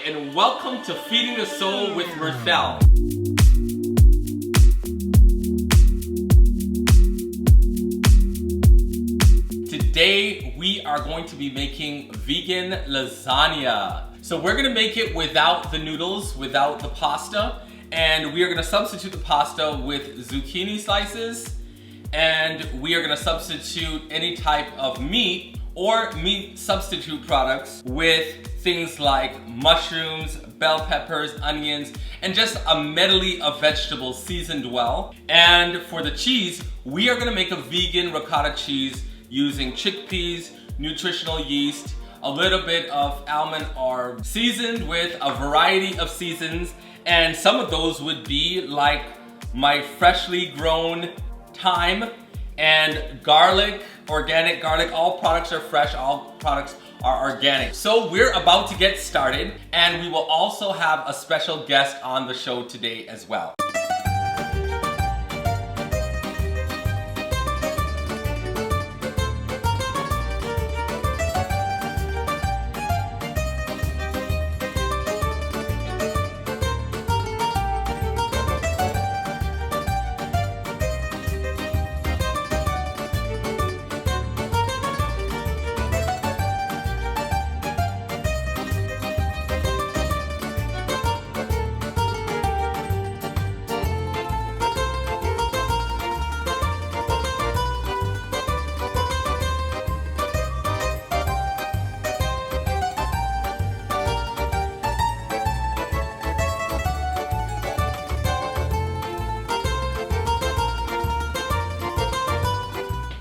and welcome to Feeding the Soul with Mirthell. Today we are going to be making vegan lasagna. So we're gonna make it without the noodles, without the pasta, and we are gonna substitute the pasta with zucchini slices, and we are gonna substitute any type of meat or meat substitute products with things like mushrooms, bell peppers, onions, and just a medley of vegetables seasoned well. And for the cheese, we are gonna make a vegan ricotta cheese using chickpeas, nutritional yeast, a little bit of almond are seasoned with a variety of seasons, and some of those would be like my freshly grown thyme and garlic, organic garlic. All products are fresh, all products are organic. So we're about to get started, and we will also have a special guest on the show today as well.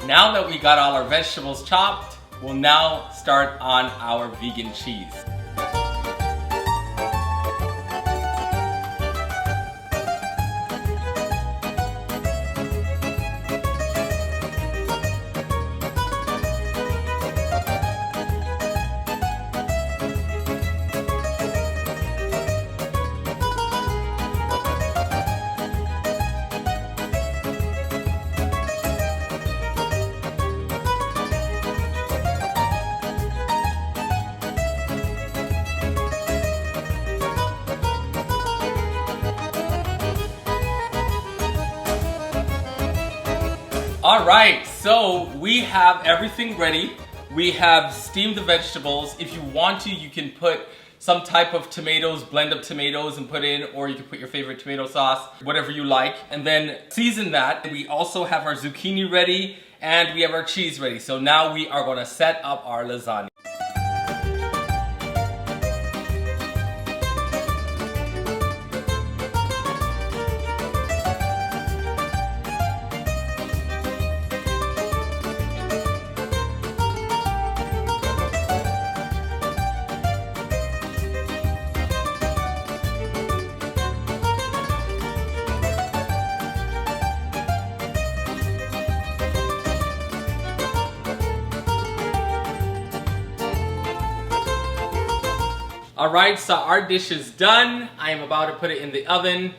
Now that we got all our vegetables chopped, we'll now start on our vegan cheese. All right, so we have everything ready. We have steamed the vegetables. If you want to, you can put some type of tomatoes, blend up tomatoes and put in, or you can put your favorite tomato sauce, whatever you like, and then season that. We also have our zucchini ready and we have our cheese ready. So now we are gonna set up our lasagna. All right, so our dish is done. I am about to put it in the oven,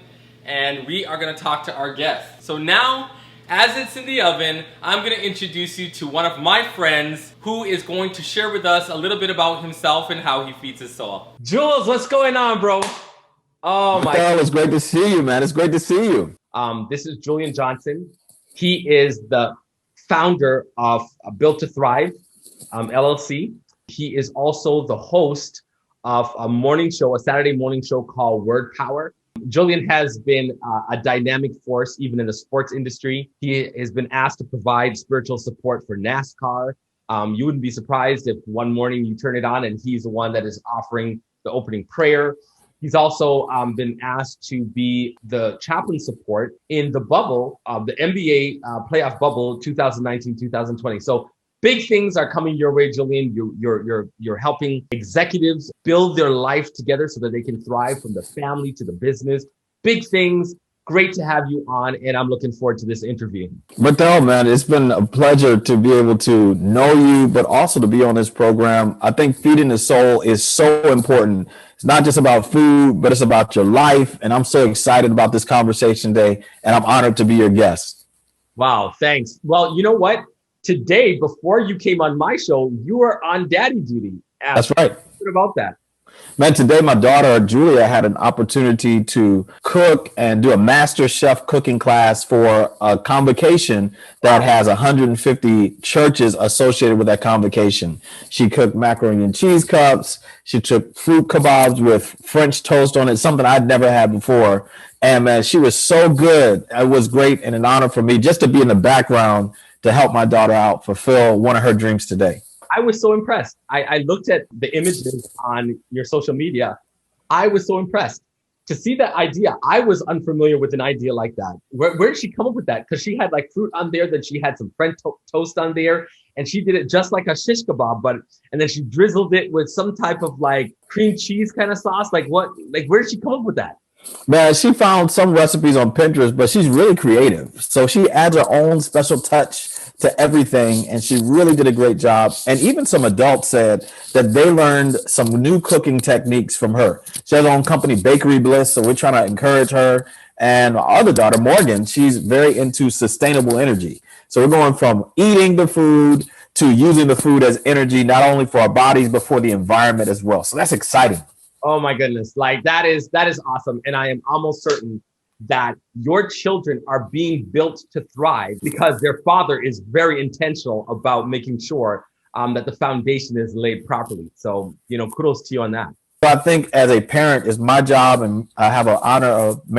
and we are gonna talk to our guest. So now, as it's in the oven, I'm gonna introduce you to one of my friends who is going to share with us a little bit about himself and how he feeds his soul. Jules, what's going on, bro? Oh my God, it's great to see you, man. It's great to see you. This is Juleun Johnson. He is the founder of Built to Thrive, LLC. He is also the host of a morning show, a Saturday morning show called Word Power. Juleun has been a dynamic force even in the sports industry. He has been asked to provide spiritual support for NASCAR. You wouldn't be surprised if one morning you turn it on and he's the one that is offering the opening prayer. He's also been asked to be the chaplain support in the bubble, the NBA playoff bubble 2019-2020. So big things are coming your way, Juleun. You're helping executives build their life together so that they can thrive from the family to the business. Big things. Great to have you on, and I'm looking forward to this interview. Mirthell, man, it's been a pleasure to be able to know you, but also to be on this program. I think feeding the soul is so important. It's not just about food, but it's about your life. And I'm so excited about this conversation today, and I'm honored to be your guest. Wow, thanks. Well, you know what? Today, before you came on my show, you were on daddy duty. That's right. What about that? Man, today my daughter Julia had an opportunity to cook and do a master chef cooking class for a convocation that has 150 churches associated with that convocation. She cooked macaroni and cheese cups. She took fruit kebabs with French toast on it, something I'd never had before. And man, she was so good. It was great and an honor for me just to be in the background to help my daughter out, fulfill one of her dreams today. I was so impressed. I looked at the images on your social media. I was so impressed to see that idea. I was unfamiliar with an idea like that. Where did she come up with that? Because she had like fruit on there, then she had some French toast on there, and she did it just like a shish kebab, and then she drizzled it with some type of like cream cheese kind of sauce. Like what? Like where did she come up with that? Man, she found some recipes on Pinterest, but she's really creative. So she adds her own special touch to everything, and she really did a great job. And even some adults said that they learned some new cooking techniques from her. She has her own company, Bakery Bliss, so we're trying to encourage her. And my other daughter, Morgan, she's very into sustainable energy. So we're going from eating the food to using the food as energy, not only for our bodies, but for the environment as well. So that's exciting. Oh my goodness. Like that is awesome. And I am almost certain that your children are being built to thrive because their father is very intentional about making sure that the foundation is laid properly. So, kudos to you on that. So I think as a parent, it's my job, and I have an honor of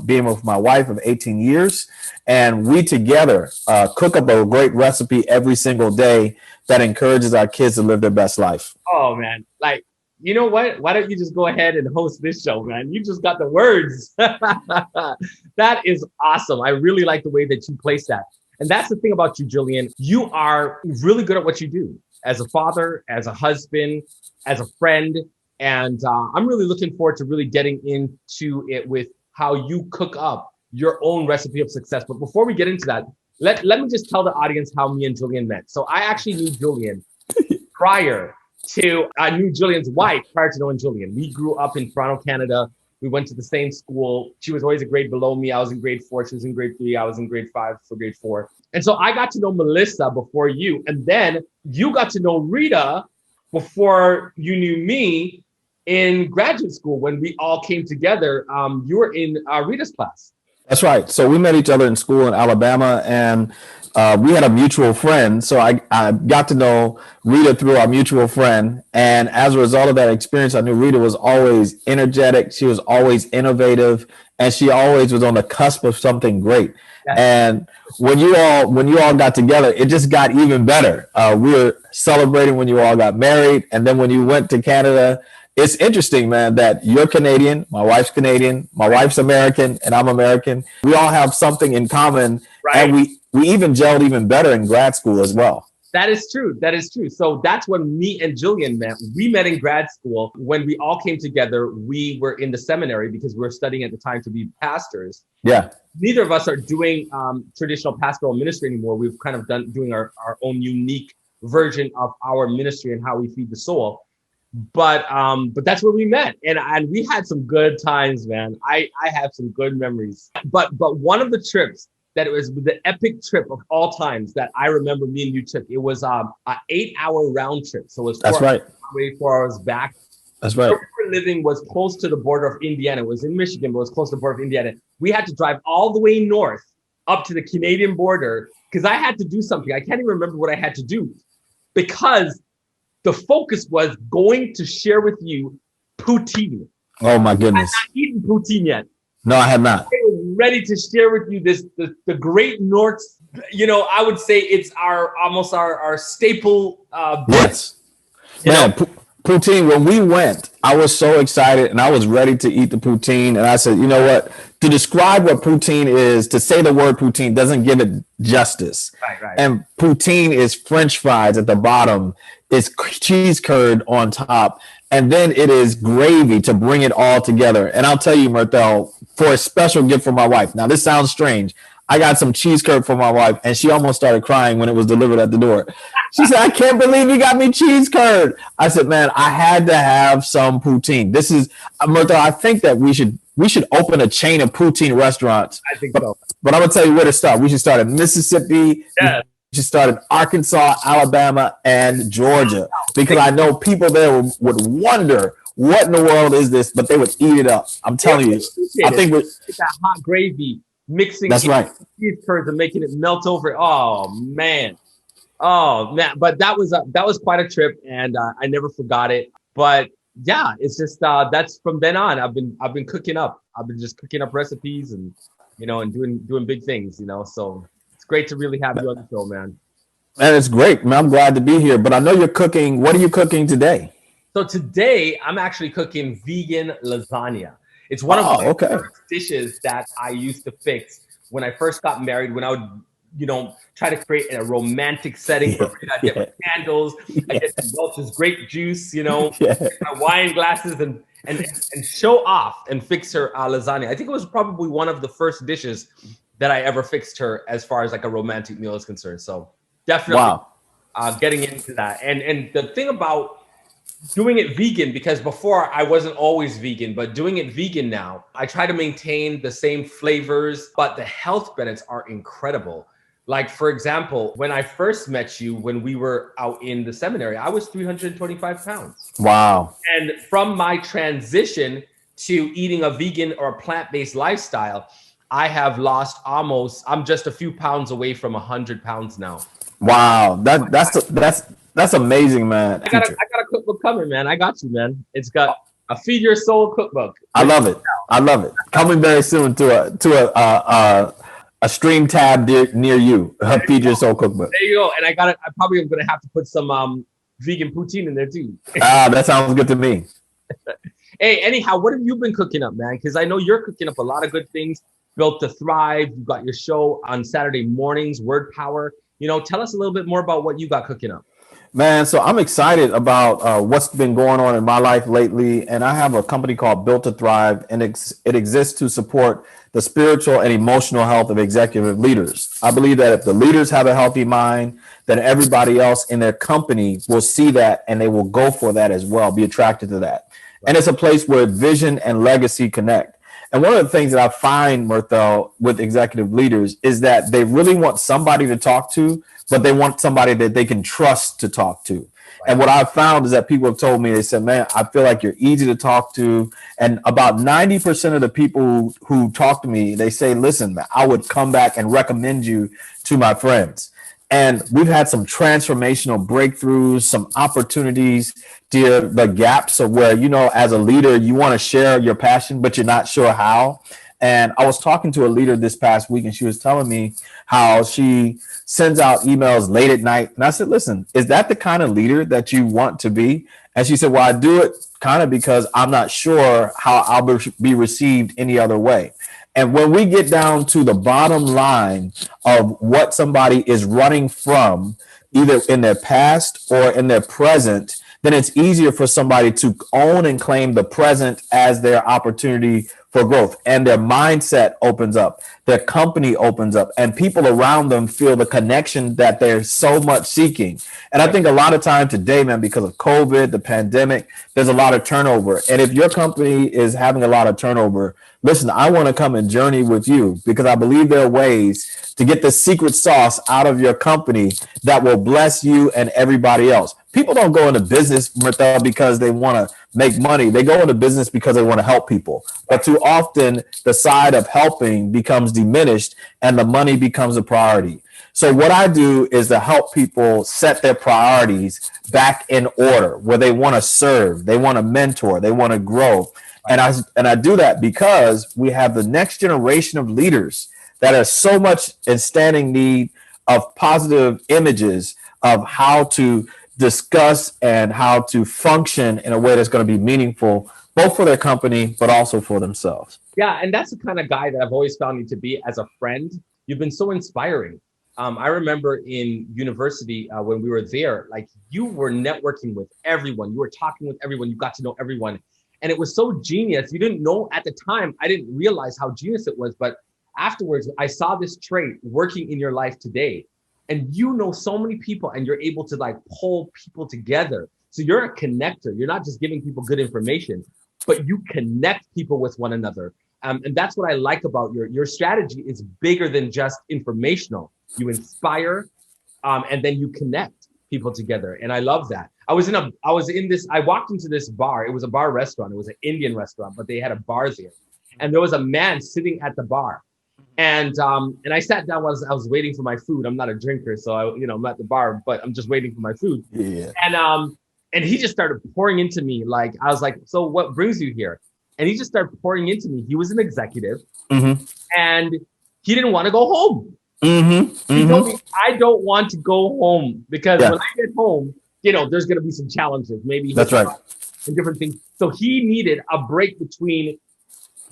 being with my wife of 18 years. And we together cook up a great recipe every single day that encourages our kids to live their best life. Oh, man. Like, you know what? Why don't you just go ahead and host this show, man? You just got the words. That is awesome. I really like the way that you place that. And that's the thing about you, Juleun. You are really good at what you do as a father, as a husband, as a friend. And I'm really looking forward to really getting into it with how you cook up your own recipe of success. But before we get into that, let me just tell the audience how me and Juleun met. So I actually knew Juleun prior to, I knew Julian's wife prior to knowing Juleun. We grew up in Toronto, Canada. We went to the same school. She was always a grade below me. I was in grade 4. She was in grade 3. I was in grade 5 for grade 4. And so I got to know Melissa before you. And then you got to know Rita before you knew me in graduate school when we all came together. You were in Rita's class. That's right. So we met each other in school in Alabama, and we had a mutual friend. So I got to know Rita through our mutual friend. And as a result of that experience, I knew Rita was always energetic. She was always innovative, and she always was on the cusp of something great. Yeah. And when you all got together, it just got even better. We were celebrating when you all got married. And then when you went to Canada, it's interesting, man, that you're Canadian, my wife's Canadian, my wife's American, and I'm American. We all have something in common, right? And we even gelled even better in grad school as well. That is true. That is true. So that's when me and Juleun met. We met in grad school. When we all came together, we were in the seminary because we were studying at the time to be pastors. Yeah. Neither of us are doing traditional pastoral ministry anymore. We've kind of doing our own unique version of our ministry and how we feed the soul. But that's where we met, and we had some good times, man. I have some good memories. But one of the trips that it was the epic trip of all times that I remember me and you took. It was an 8-hour round trip, so it was 4 hours away, 4 hours back. That's right. Where we were living was close to the border of Indiana. It was in Michigan, but it was close to the border of Indiana. We had to drive all the way north up to the Canadian border because I had to do something. I can't even remember what I had to do because the focus was going to share with you poutine. Oh my goodness! I had not eaten poutine yet. No, I had not. I was ready to share with you the Great North's. I would say it's almost our staple. Yes, man. Poutine. When we went, I was so excited and I was ready to eat the poutine. And I said, you know what? To describe what poutine is, to say the word poutine doesn't give it justice. Right. And poutine is French fries at the bottom. It's cheese curd on top. And then it is gravy to bring it all together. And I'll tell you, Mirthell, for a special gift for my wife. Now, this sounds strange. I got some cheese curd for my wife, and she almost started crying when it was delivered at the door. She said, I can't believe you got me cheese curd. I said, man, I had to have some poutine. This is, Mirthell, I think that we should open a chain of poutine restaurants. I think so. But I'm going to tell you where to start. We should start in Mississippi. Yeah. We should start in Arkansas, Alabama, and Georgia, because I know people there would wonder what in the world is this? But they would eat it up. I'm telling you. I think it's that hot gravy mixing that's right. cheese curds and making it melt over. Oh man. But that was quite a trip, and I never forgot it. But yeah, it's just that's from then on. I've been cooking up. I've been just cooking up recipes and and doing big things. So it's great to really have you on the show, man. And it's great, man. I'm glad to be here. But I know you're cooking. What are you cooking today? So today I'm actually cooking vegan lasagna. It's one of my first dishes that I used to fix when I first got married. When I would try to create a romantic setting for me. I get my candles, I get some Welch's grape juice, my wine glasses, and show off and fix her lasagna. I think it was probably one of the first dishes that I ever fixed her as far as like a romantic meal is concerned. So definitely getting into that. And the thing about doing it vegan, because before I wasn't always vegan, but doing it vegan now, I try to maintain the same flavors, but the health benefits are incredible. Like, for example, when I first met you, when we were out in the seminary, I was 325 pounds. Wow. And from my transition to eating a vegan or a plant-based lifestyle, I have lost I'm just a few pounds away from 100 pounds now. Wow. That's amazing, man. I got a cookbook coming, man. I got you, man. It's got a Feed Your Soul cookbook. I love it. Coming very soon to a stream tab near you. Feed Your Soul cookbook. There you go. And I probably am gonna have to put some vegan poutine in there too. That sounds good to me. Hey, anyhow, what have you been cooking up, man? Because I know you're cooking up a lot of good things. Built to Thrive. You've got your show on Saturday mornings, Word Power. Tell us a little bit more about what you got cooking up. Man, so I'm excited about what's been going on in my life lately. And I have a company called Built to Thrive, and it exists to support the spiritual and emotional health of executive leaders. I believe that if the leaders have a healthy mind, then everybody else in their company will see that and they will go for that as well, be attracted to that. And it's a place where vision and legacy connect. And one of the things that I find, Mirthell, with executive leaders is that they really want somebody to talk to, but they want somebody that they can trust to talk to. And what I've found is that people have told me, they said, man, I feel like you're easy to talk to. And about 90% of the people who talk to me, they say, listen, man, I would come back and recommend you to my friends. And we've had some transformational breakthroughs, some opportunities, the gaps of where, as a leader, you want to share your passion, but you're not sure how. And I was talking to a leader this past week, and she was telling me how she sends out emails late at night. And I said, listen, is that the kind of leader that you want to be? And she said, well, I do it kind of because I'm not sure how I'll be received any other way. And when we get down to the bottom line of what somebody is running from, either in their past or in their present, then it's easier for somebody to own and claim the present as their opportunity for growth. And their mindset opens up, their company opens up, and people around them feel the connection that they're so much seeking. And I think a lot of time today, man, because of COVID, the pandemic, there's a lot of turnover. And if your company is having a lot of turnover, listen, I want to come and journey with you, because I believe there are ways to get the secret sauce out of your company that will bless you and everybody else. People don't go into business, Mirthell, because they want to make money. They go into business because they want to help people. But too often, the side of helping becomes diminished and the money becomes a priority. So what I do is to help people set their priorities back in order, where they want to serve, they want to mentor, they want to grow. And I do that because we have the next generation of leaders that are so much in standing need of positive images of how to discuss and how to function in a way that's going to be meaningful, both for their company, but also for themselves. Yeah, and that's the kind of guy that I've always found you to be as a friend. You've been so inspiring. I remember in university when we were there, like you were networking with everyone. You were talking with everyone. You got to know everyone. And it was so genius. You didn't know at the time. I didn't realize how genius it was. But afterwards, I saw this trait working in your life today. And you know so many people, and you're able to like pull people together. So you're a connector. You're not just giving people good information, but you connect people with one another. And that's what I like about your strategy. Is bigger than just informational. You inspire, and then you connect people together. And I love that. I walked into this bar. It was a bar restaurant. It was an Indian restaurant, but they had a bar there. And there was a man sitting at the bar. And I sat down while I was waiting for my food. I'm not a drinker, so I'm at the bar, but I'm just waiting for my food. Yeah. And he just started pouring into me. Like, I was like, so what brings you here? And he just started pouring into me. He was an executive, and he didn't want to go home. He told me, I don't want to go home because when I get home, there's going to be some challenges. Maybe that's right, and different things. So he needed a break between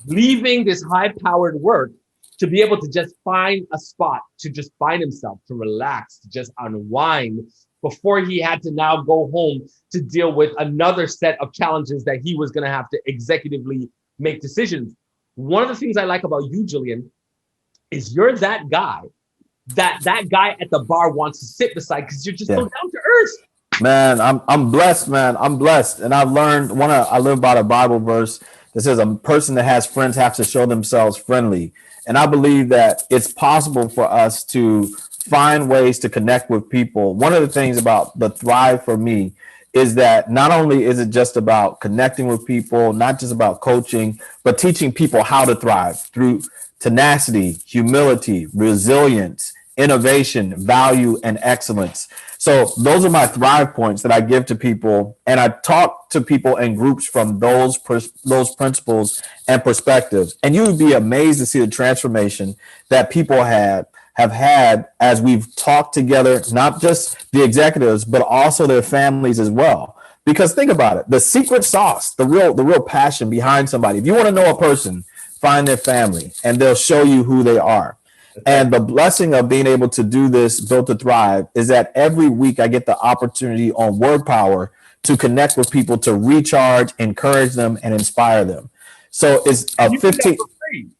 leaving this high-powered work to be able to just find a spot, to just find himself, to relax, to just unwind before he had to now go home to deal with another set of challenges that he was going to have to executively make decisions. One of the things I like about you, Juleun, is you're that guy that guy at the bar wants to sit beside because you're just so down to earth. Man, I'm blessed, man. I'm blessed. And I've learned I live by the Bible verse that says a person that has friends has to show themselves friendly. And I believe that it's possible for us to find ways to connect with people. One of the things about the Thrive for me is that not only is it just about connecting with people, not just about coaching, but teaching people how to thrive through tenacity, humility, resilience, innovation, value, and excellence. So those are my Thrive points that I give to people. And I talk to people in groups from those principles and perspectives. And you would be amazed to see the transformation that people have had as we've talked together, not just the executives, but also their families as well. Because think about it, the secret sauce, the real passion behind somebody. If you want to know a person, find their family and they'll show you who they are. And the blessing of being able to do this, Built to Thrive, is that every week I get the opportunity on Word Power to connect with people, to recharge, encourage them, and inspire them. So it's a 15.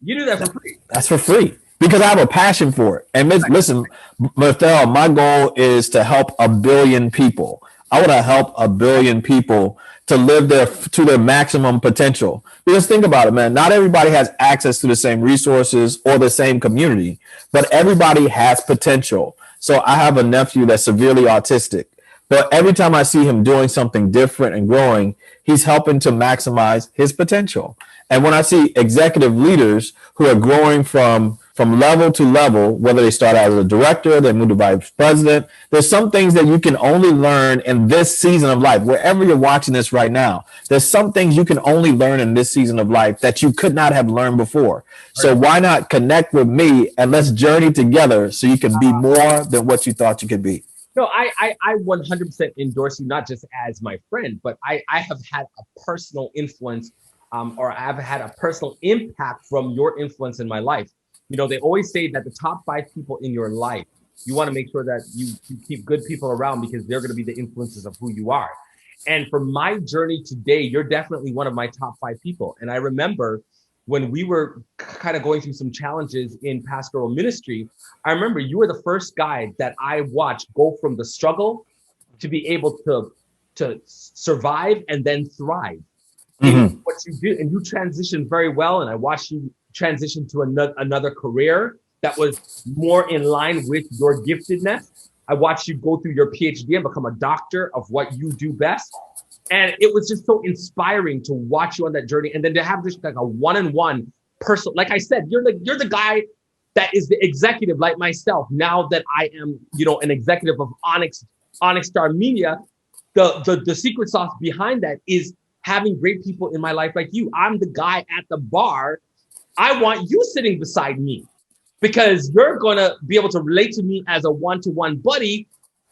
You do that for free. That's for free because I have a passion for it. And listen, Mirthell, my goal is to help 1 billion people. I want to help 1 billion people to live to their maximum potential. Because think about it, man, not everybody has access to the same resources or the same community, but everybody has potential. So I have a nephew that's severely autistic, but every time I see him doing something different and growing, he's helping to maximize his potential. And when I see executive leaders who are growing from level to level, whether they start out as a director, they move to vice president, there's some things that you can only learn in this season of life. Wherever you're watching this right now, there's some things you can only learn in this season of life that you could not have learned before. So why not connect with me and let's journey together so you can be more than what you thought you could be? No, I 100% endorse you, not just as my friend, but I have had a personal influence or I've had a personal impact from your influence in my life. They always say that the top 5 people in your life, you want to make sure that you keep good people around because they're going to be the influences of who you are. And for my journey today, you're definitely one of my top 5 people. And I remember when we were kind of going through some challenges in pastoral ministry, I remember you were the first guy that I watched go from the struggle to be able to survive and then thrive. In what you do, and you transitioned very well. And I watched you transition to another career that was more in line with your giftedness. I watched you go through your PhD and become a doctor of what you do best. And it was just so inspiring to watch you on that journey. And then to have this like a one-on-one person, like I said, you're the guy that is the executive like myself. Now that I am, an executive of Onyx Star Media, the secret sauce behind that is having great people in my life like you. I'm the guy at the bar. I want you sitting beside me because you're going to be able to relate to me as a one-to-one buddy,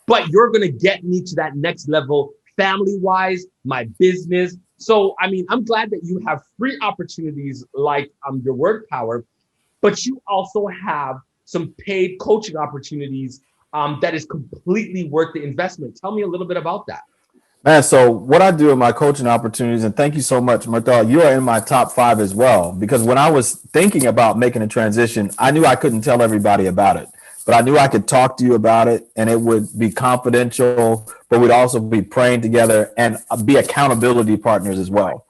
but you're going to get me to that next level family-wise, my business. So, I'm glad that you have free opportunities like your Word Power, but you also have some paid coaching opportunities that is completely worth the investment. Tell me a little bit about that. Man, so what I do in my coaching opportunities, and thank you so much, Mirthell, you are in my top 5 as well, because when I was thinking about making a transition, I knew I couldn't tell everybody about it, but I knew I could talk to you about it and it would be confidential, but we'd also be praying together and be accountability partners as well.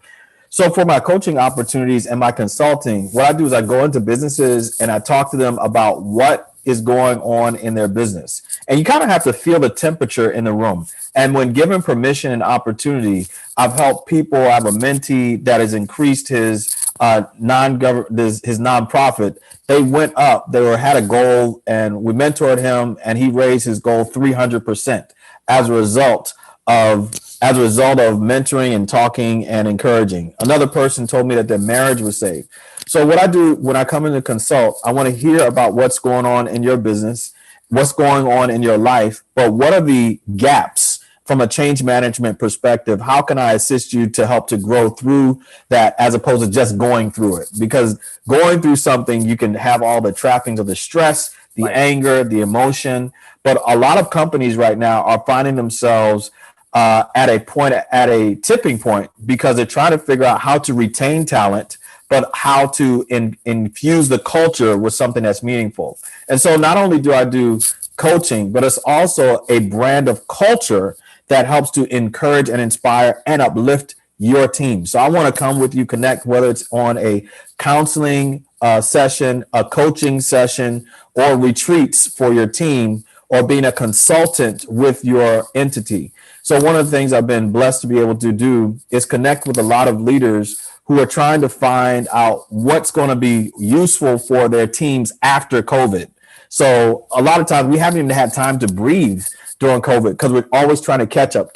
So for my coaching opportunities and my consulting, what I do is I go into businesses and I talk to them about what is going on in their business. and you kind of have to feel the temperature in the room. And when given permission and opportunity, I've helped people. I have a mentee that has increased his nonprofit. They went up. Had a goal, and we mentored him, and he raised his goal 300% as a result of mentoring and talking and encouraging. Another person told me that their marriage was saved. So what I do when I come in to consult, I want to hear about what's going on in your business, what's going on in your life, but what are the gaps from a change management perspective? How can I assist you to help to grow through that as opposed to just going through it? Because going through something, you can have all the trappings of the stress, the anger, the emotion. But a lot of companies right now are finding themselves at a tipping point because they're trying to figure out how to retain talent, but how to infuse the culture with something that's meaningful. And so not only do I do coaching, but it's also a brand of culture that helps to encourage and inspire and uplift your team. So I want to come with you, connect, whether it's on a counseling session, a coaching session, or retreats for your team, or being a consultant with your entity. So one of the things I've been blessed to be able to do is connect with a lot of leaders who are trying to find out what's going to be useful for their teams after COVID. So a lot of times we haven't even had time to breathe during COVID because we're always trying to catch up.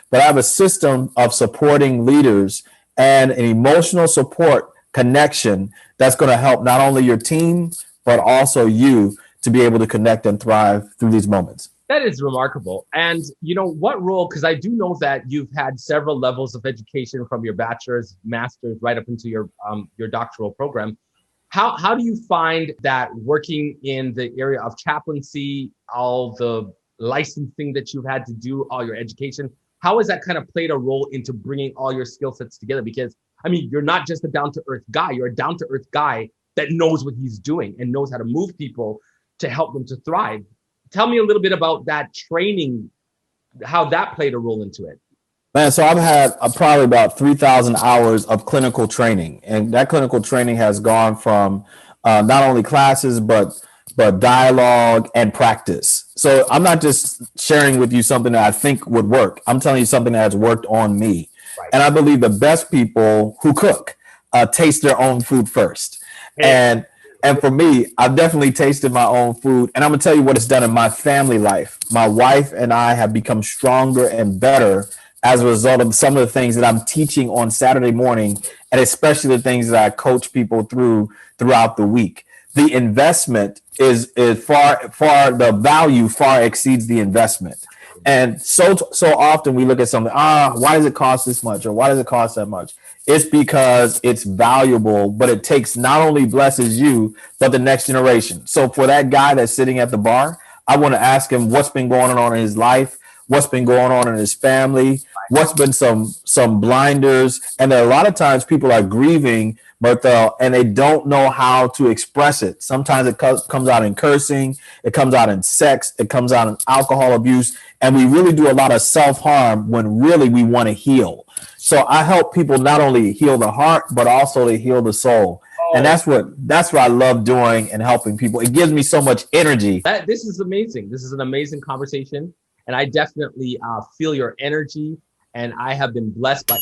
But I have a system of supporting leaders and an emotional support connection that's going to help not only your team, but also you to be able to connect and thrive through these moments. That is remarkable. And you know what role, because I do know that you've had several levels of education from your bachelor's, master's, right up into your doctoral program. How do you find that working in the area of chaplaincy, all the licensing that you've had to do, all your education, how has that kind of played a role into bringing all your skill sets together? Because, I mean, you're not just a down-to-earth guy, you're a down-to-earth guy that knows what he's doing and knows how to move people to help them to thrive. Tell me a little bit about that training, how that played a role into it. Man, so I've had probably about 3,000 hours of clinical training, and that clinical training has gone from not only classes, but dialogue and practice. So I'm not just sharing with you something that I think would work. I'm telling you something that has worked on me. Right. And I believe the best people who cook taste their own food first. Hey. And for me, I've definitely tasted my own food. And I'm going to tell you what it's done in my family life. My wife and I have become stronger and better as a result of some of the things that I'm teaching on Saturday morning, and especially the things that I coach people throughout the week. The investment is far, the value far exceeds the investment. And so often we look at something, why does it cost this much? Or why does it cost that much? It's because it's valuable, but it takes not only blesses you, but the next generation. So for that guy that's sitting at the bar, I want to ask him what's been going on in his life, what's been going on in his family, what's been some blinders. And there are a lot of times people are grieving, Mirthell, and they don't know how to express it. Sometimes it comes out in cursing, it comes out in sex, it comes out in alcohol abuse. And we really do a lot of self-harm when really we want to heal. So I help people not only heal the heart, but also to heal the soul. And that's what I love doing and helping people. It gives me so much energy. This is amazing. This is an amazing conversation. And I definitely feel your energy. And I have been blessed by...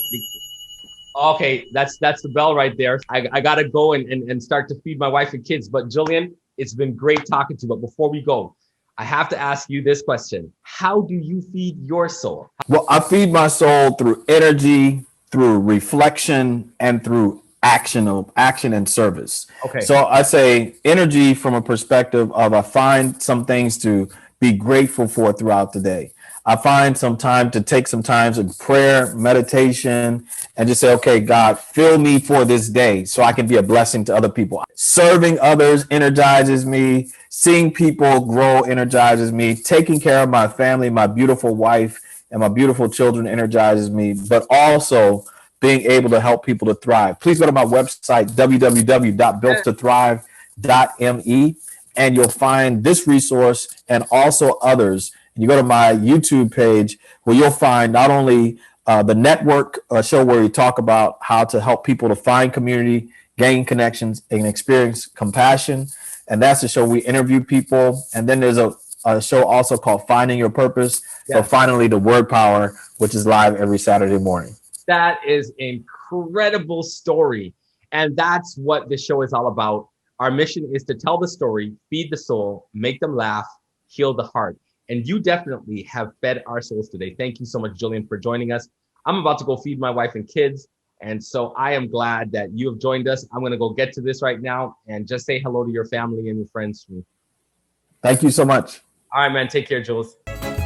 Okay, that's the bell right there. I got to go and start to feed my wife and kids. But Juleun, it's been great talking to you. But before we go, I have to ask you this question. How do you feed your soul? Well, I feed my soul through energy, through reflection, and through action and service. Okay. So I say energy from a perspective of I find some things to be grateful for throughout the day. I find some time to take some time of prayer, meditation, and just say, okay, God, fill me for this day so I can be a blessing to other people. Serving others energizes me. Seeing people grow energizes me. Taking care of my family, my beautiful wife, and my beautiful children energizes me, but also being able to help people to thrive. Please go to my website, www.builttothrive.me, and you'll find this resource and also others. You go to my YouTube page where you'll find not only the network show where we talk about how to help people to find community, gain connections, and experience compassion. And that's the show we interview people. And then there's a a show also called Finding Your Purpose. So Yes. finally, the word power, which is live every Saturday morning. That is incredible story. And that's what the show is all about. Our mission is to tell the story, feed the soul, make them laugh, heal the heart. And you definitely have fed our souls today. Thank you so much, Juleun, for joining us. I'm about to go feed my wife and kids. And so I am glad that you have joined us. I'm going to go get to this right now and just say hello to your family and your friends. Thank you so much. All right, man. Take care, Jules.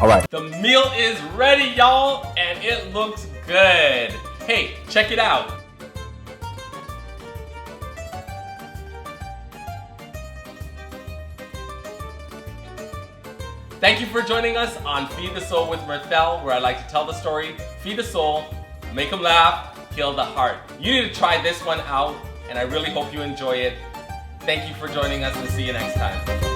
All right. The meal is ready, y'all, and it looks good. Hey, check it out. Thank you for joining us on Feed the Soul with Mirthell, where I like to tell the story, feed the soul, make them laugh, heal the heart. You need to try this one out, and I really hope you enjoy it. Thank you for joining us, and see you next time.